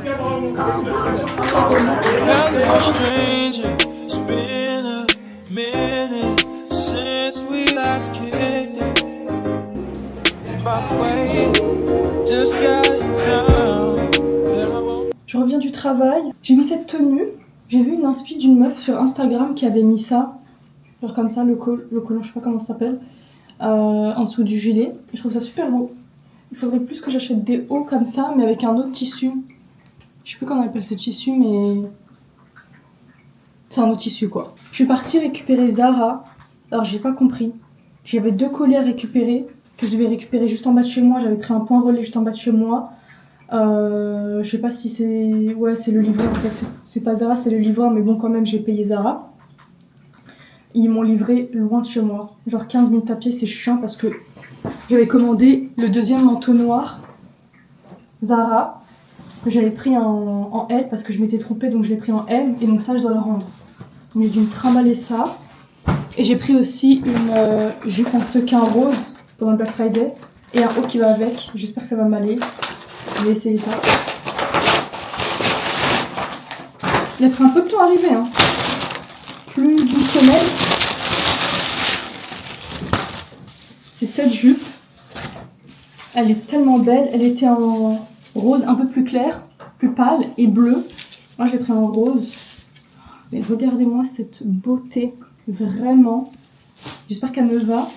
Hello, stranger. It's been a minute since we last kicked it. By the way, just got in town. Je reviens du travail, j'ai mis cette tenue. J'ai vu une inspi d'une meuf sur Instagram qui avait mis ça, genre comme ça, le collant, je sais pas comment ça s'appelle, en dessous du gilet. Je trouve ça super beau. Il faudrait plus que j'achète des hauts comme ça, mais avec un autre tissu. Je sais plus comment on appelle ce tissu, mais c'est un autre tissu quoi. Je suis partie récupérer Zara. Alors j'ai pas compris. J'avais 2 colliers à récupérer, que je devais récupérer juste en bas de chez moi. J'avais pris un point relais juste en bas de chez moi. Je sais pas si c'est... Ouais, c'est le livreur en fait. C'est pas Zara, c'est le livreur, mais bon, quand même, j'ai payé Zara. Ils m'ont livré loin de chez moi. Genre 15 minutes à pied, c'est chiant parce que j'avais commandé le deuxième manteau noir Zara. Que j'avais pris en L parce que je m'étais trompée, donc je l'ai pris en M. Et donc ça, je dois le rendre. Donc j'ai dû me trimballer ça. Et j'ai pris aussi une jupe en sequin rose pendant le Black Friday. Et un haut qui va avec. J'espère que ça va m'aller. Je vais essayer ça. Il a pris un peu de temps à arriver, hein. Plus d'une semaine. C'est cette jupe. Elle est tellement belle. Elle était en rose un peu plus clair, plus pâle et bleu. Moi, je l'ai pris en rose. Mais regardez-moi cette beauté. Vraiment. J'espère qu'elle me va.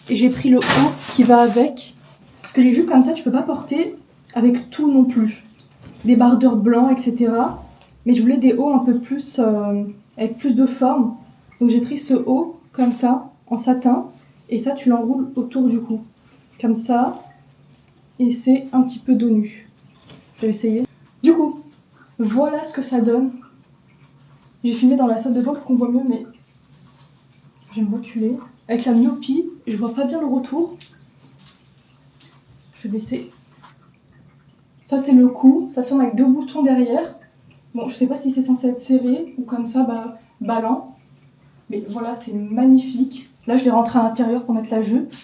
Et j'ai pris le haut qui va avec. Parce que les jupes comme ça, tu peux pas porter avec tout non plus. Des bardeurs blancs, etc. Mais je voulais des hauts un peu plus, avec plus de forme. Donc j'ai pris ce haut, comme ça, en satin. Et ça, tu l'enroules autour du cou. Comme ça. Et c'est un petit peu dos nu. Je vais essayer. Du coup, voilà ce que ça donne. J'ai filmé dans la salle de bain pour qu'on voit mieux, mais je vais me reculer. Avec la myopie, je vois pas bien le retour. Je vais baisser. Ça, c'est le cou. Ça sonne avec 2 boutons derrière. Bon, je sais pas si c'est censé être serré ou comme ça, ballant. Mais voilà, c'est magnifique. Là, je l'ai rentré à l'intérieur pour mettre la jupe.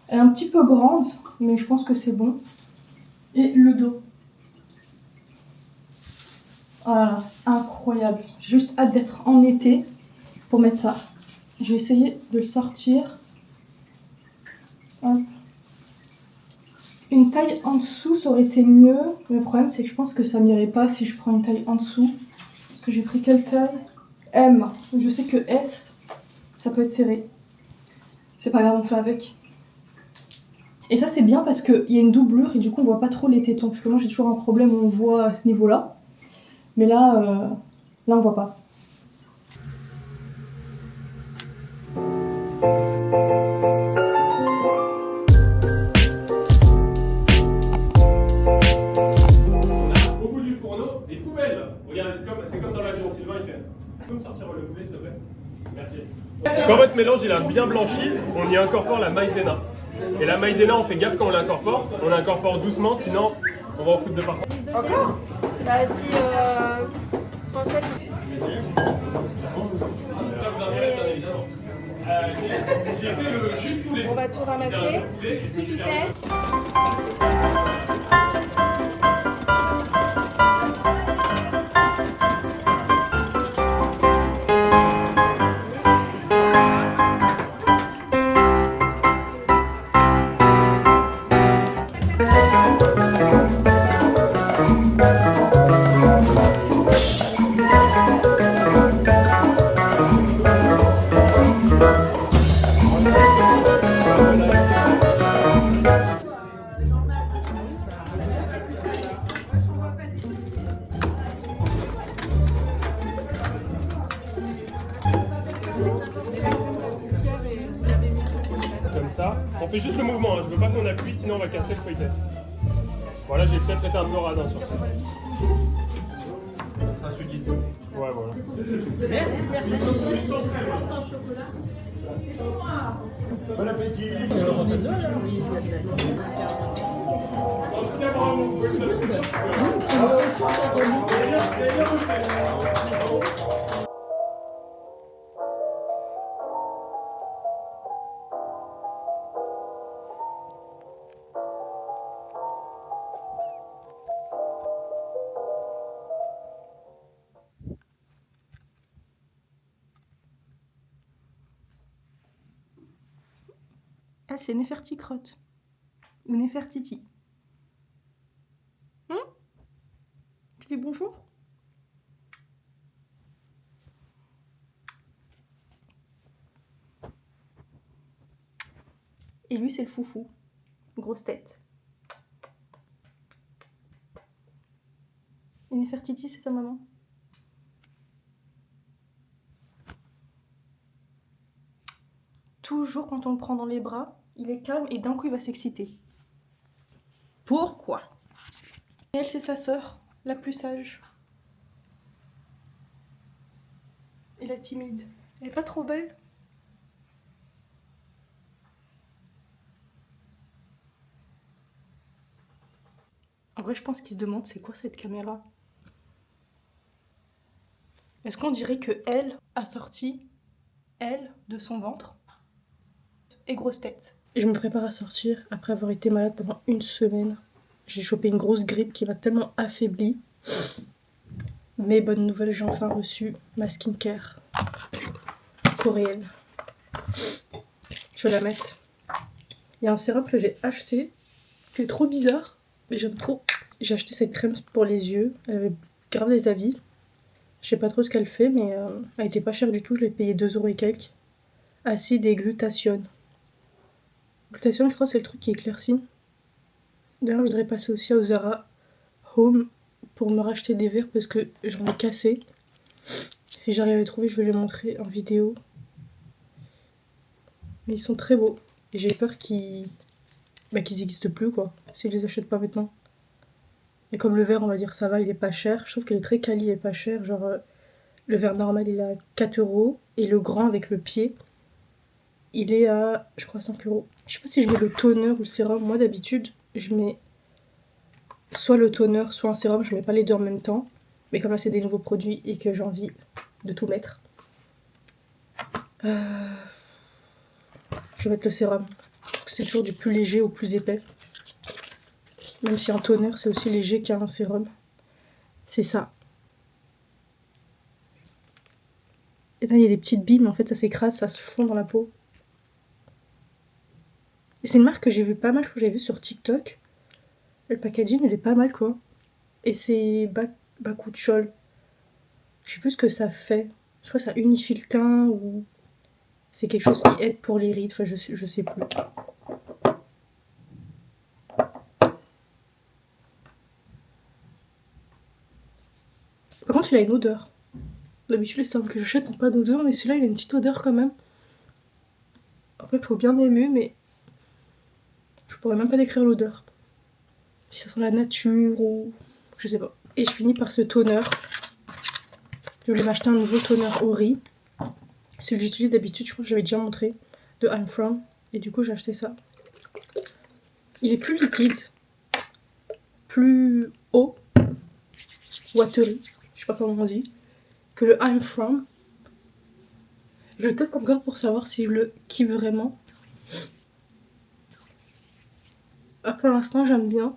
Elle est un petit peu grande, mais je pense que c'est bon. Et le dos. Voilà, incroyable. J'ai juste hâte d'être en été pour mettre ça. Je vais essayer de le sortir. Hop. Une taille en dessous, ça aurait été mieux. Le problème, c'est que je pense que ça m'irait pas si je prends une taille en dessous. Parce que j'ai pris quelle taille? M. Je sais que S, ça peut être serré. C'est pas grave, on fait avec. Et ça, c'est bien parce qu'il y a une doublure et du coup, on voit pas trop les tétons. Parce que moi, j'ai toujours un problème où on voit à ce niveau-là. Mais là, on voit pas. C'est comme dans l'avion, Sylvain il fait. Tu peux me sortir le poulet s'il te plaît? Merci. Quand votre mélange il a bien blanchi, on y incorpore la maïzena. Et la maïzena, on fait gaffe quand on l'incorpore doucement, sinon on va en foutre de partout. Encore? Bah si François... J'ai fait le jus de poulet. On va tout ramasser. Qui fait? Comme ça. On fait juste le mouvement, hein. Je veux pas qu'on appuie, sinon on va casser le feuilletet. Voilà, j'ai peut-être été un peu radin sur ça. Ça sera celui-ci. Ouais, voilà. Merci, merci. Bon appétit. Elle, c'est Neferticrotte. Ou Nefertiti. Tu dis bonjour? Et lui, c'est le foufou. Grosse tête. Et Nefertiti, c'est sa maman. Toujours quand on le prend dans les bras, il est calme et d'un coup il va s'exciter. Pourquoi? Et elle, c'est sa sœur, la plus sage. Et la timide. Elle est pas trop belle? En vrai, je pense qu'il se demande c'est quoi cette caméra? Est-ce qu'on dirait que elle a sorti, elle, de son ventre? Et grosse tête. Et je me prépare à sortir après avoir été malade pendant une semaine. J'ai chopé une grosse grippe qui m'a tellement affaiblie. Mais bonne nouvelle, j'ai enfin reçu ma skincare coréenne. Je vais la mettre. Il y a un sérum que j'ai acheté qui est trop bizarre, mais j'aime trop. J'ai acheté cette crème pour les yeux. Elle avait grave des avis. Je sais pas trop ce qu'elle fait, mais elle était pas chère du tout. Je l'ai payé 2€ et quelques. Acide et glutathione. Glutathione, je crois, c'est le truc qui éclaircit. D'ailleurs, je voudrais passer aussi au Zara Home pour me racheter des verres parce que j'en ai cassé. Si j'arrive à les trouver, je vais les montrer en vidéo. Mais ils sont très beaux. Et j'ai peur qu'ils n'existent plus, quoi, si je les achète pas maintenant. Et comme le verre, on va dire, ça va, il est pas cher. Je trouve qu'il est très quali et pas cher. Genre, le verre normal, il est à 4€. Et le grand avec le pied, il est à, je crois, 5€. Je sais pas si je mets le toner ou le sérum. Moi, d'habitude, je mets soit le toner, soit un sérum. Je mets pas les deux en même temps. Mais comme là, c'est des nouveaux produits et que j'ai envie de tout mettre. Je vais mettre le sérum. C'est toujours du plus léger au plus épais. Même si un toner, c'est aussi léger qu'un sérum. C'est ça. Et là, il y a des petites billes, mais en fait, ça s'écrase, ça se fond dans la peau. Et c'est une marque que j'ai vu pas mal, que j'ai vu sur TikTok. Le packaging, il est pas mal, quoi. Et c'est Bakuchiol. Je sais plus ce que ça fait. Soit ça unifie le teint, ou c'est quelque chose qui aide pour les rides. Enfin, je sais plus. Par contre, il a une odeur. D'habitude, les sérums que j'achète n'ont pas d'odeur, mais celui-là, il a une petite odeur quand même. En fait, il faut bien aimer, mais je pourrais même pas décrire l'odeur. Si ça sent la nature ou... je sais pas. Et je finis par ce toner. Je voulais m'acheter un nouveau toner au riz. Celui que j'utilise d'habitude, je crois que j'avais déjà montré, de I'm From. Et du coup, j'ai acheté ça. Il est plus liquide, plus haut, watery, je sais pas comment on dit, que le I'm From. Je teste encore pour savoir si je le kiffe vraiment. Pour l'instant, j'aime bien.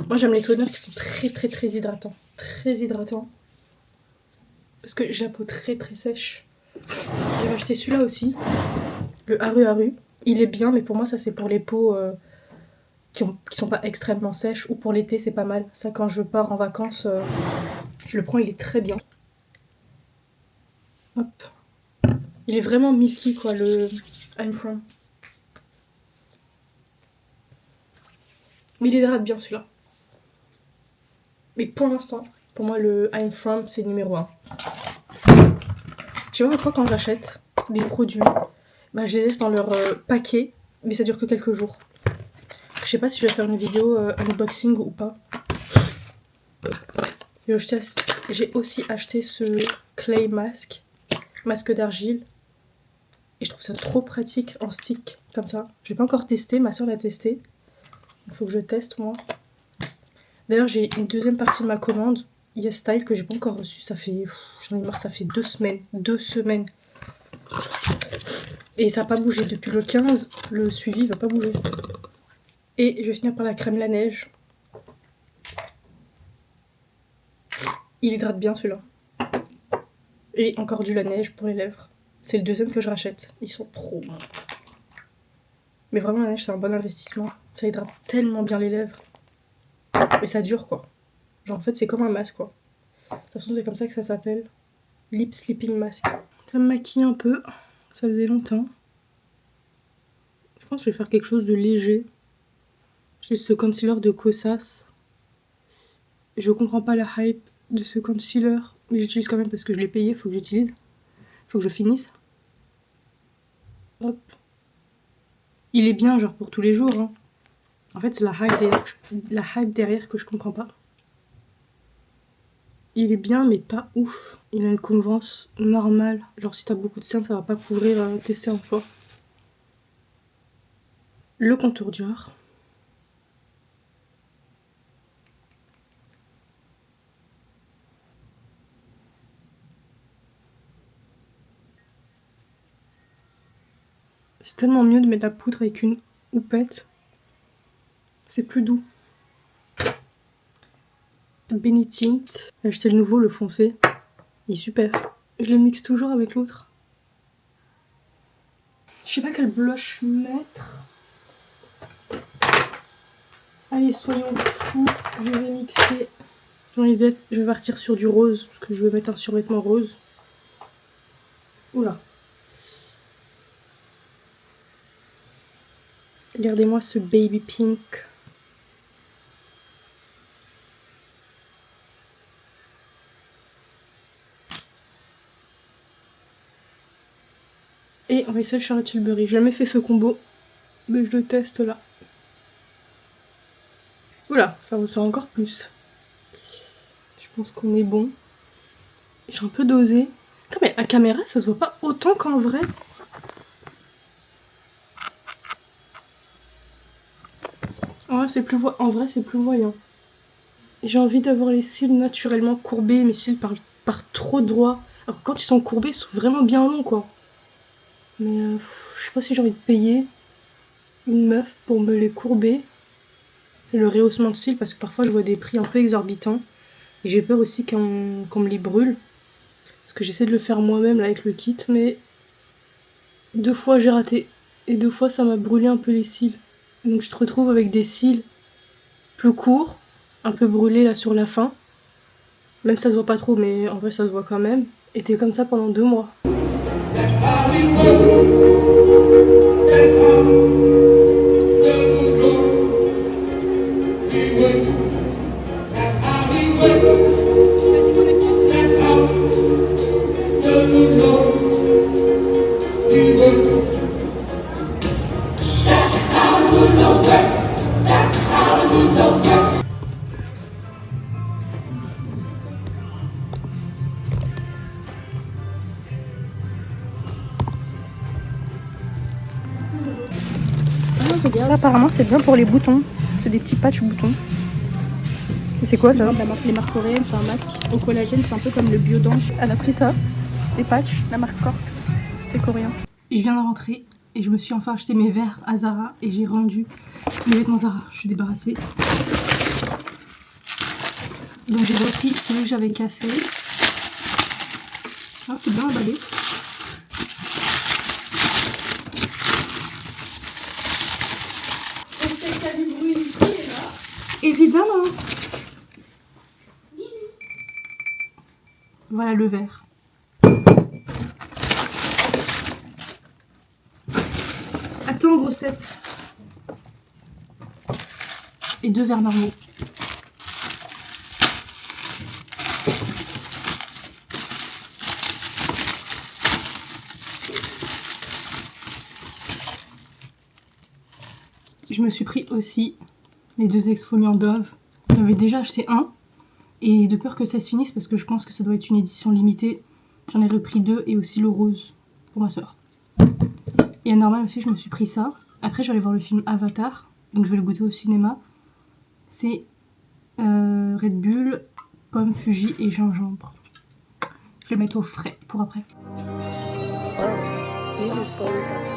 Moi, j'aime les toners qui sont très hydratants. Très hydratants. Parce que j'ai la peau très sèche. J'ai acheté celui-là aussi. Le Haru. Il est bien, mais pour moi, ça c'est pour les peaux qui sont pas extrêmement sèches. Ou pour l'été, c'est pas mal. Ça, quand je pars en vacances, je le prends, il est très bien. Hop. Il est vraiment milky, quoi, le I'm From. Mais il hydrate bien, celui-là. Mais pour l'instant, pour moi, le I'm From, c'est numéro 1. Tu vois, parfois, quand j'achète des produits, bah, je les laisse dans leur paquet, mais ça dure que quelques jours. Je sais pas si je vais faire une vidéo unboxing ou pas. J'ai aussi acheté ce clay mask, masque d'argile. Et je trouve ça trop pratique en stick, comme ça. Je l'ai pas encore testé, ma soeur l'a testé. Il faut que je teste, moi. D'ailleurs, j'ai une deuxième partie de ma commande, Yes Style, que j'ai pas encore reçue. Ça fait... j'en ai marre, ça fait 2 semaines. 2 semaines. Et ça n'a pas bougé. Depuis le 15, le suivi va pas bouger. Et je vais finir par la crème la neige. Il hydrate bien celui-là. Et encore du Laneige pour les lèvres. C'est le deuxième que je rachète. Ils sont trop bons. Mais vraiment, la neige, c'est un bon investissement. Ça hydrate tellement bien les lèvres. Et ça dure, quoi. Genre, en fait, c'est comme un masque, quoi. De toute façon, c'est comme ça que ça s'appelle. Lip Sleeping Mask. Je vais me maquiller un peu. Ça faisait longtemps. Je pense que je vais faire quelque chose de léger. J'ai ce concealer de Kosas. Je comprends pas la hype de ce concealer. Mais j'utilise quand même parce que je l'ai payé. Faut que j'utilise. Faut que je finisse. Hop. Il est bien, genre, pour tous les jours, hein. En fait, c'est la hype derrière que je comprends pas. Il est bien, mais pas ouf. Il a une couvrance normale. Genre, si t'as beaucoup de cernes, ça va pas couvrir tes cernes forts. Le contour Dior. C'est tellement mieux de mettre la poudre avec une houppette. C'est plus doux. Benetint. J'ai acheté le nouveau, le foncé. Il est super. Je le mixe toujours avec l'autre. Je sais pas quel blush mettre. Allez, soyons fous. Je vais mixer. Je vais partir sur du rose, parce que je vais mettre un survêtement rose. Oula. Regardez-moi ce baby pink. Et on va essayer le Charlotte Tilbury. J'ai jamais fait ce combo, mais je le teste là. Oula, ça ressort encore plus. Je pense qu'on est bon. J'ai un peu dosé. Putain, mais à caméra, ça se voit pas autant qu'en vrai. En vrai, c'est plus voyant. J'ai envie d'avoir les cils naturellement courbés. Mes cils partent trop droit. Alors quand ils sont courbés, ils sont vraiment bien longs, quoi. Mais je sais pas si j'ai envie de payer une meuf pour me les courber. C'est le rehaussement de cils parce que parfois je vois des prix un peu exorbitants. Et j'ai peur aussi qu'on me les brûle. Parce que j'essaie de le faire moi-même là avec le kit, mais 2 fois j'ai raté. Et 2 fois ça m'a brûlé un peu les cils. Donc je te retrouve avec des cils plus courts, un peu brûlés là sur la fin. Même si ça se voit pas trop, mais en vrai ça se voit quand même. Et t'es comme ça pendant 2 mois. That's how we was. That's how the good Lord we was. That's how we was. That's how the good Lord we was. That's how the good Lord works. That's how the good Lord works. Ça apparemment c'est bien pour les boutons. C'est des petits patchs boutons. Et c'est quoi ça? Les marques coréennes, c'est un masque au collagène, c'est un peu comme le Biodance. Elle a pris ça, des patchs, la marque Corks, c'est coréen. Je viens de rentrer et je me suis enfin acheté mes verres à Zara et j'ai rendu mes vêtements Zara. Je suis débarrassée. Donc j'ai repris celui que j'avais cassé. Ah, c'est bien emballé. Évidemment. Voilà le verre. Attends, grosse tête. Et 2 verres normaux. Je me suis pris aussi les 2 exfoliants Dove. J'avais déjà acheté un. Et de peur que ça se finisse, parce que je pense que ça doit être une édition limitée, j'en ai repris 2 et aussi le rose pour ma soeur. Et à Normal aussi, je me suis pris ça. Après, je vais aller voir le film Avatar, donc je vais le goûter au cinéma. C'est Red Bull, pomme, Fuji et gingembre. Je vais le mettre au frais pour après. Oh, you just closed that.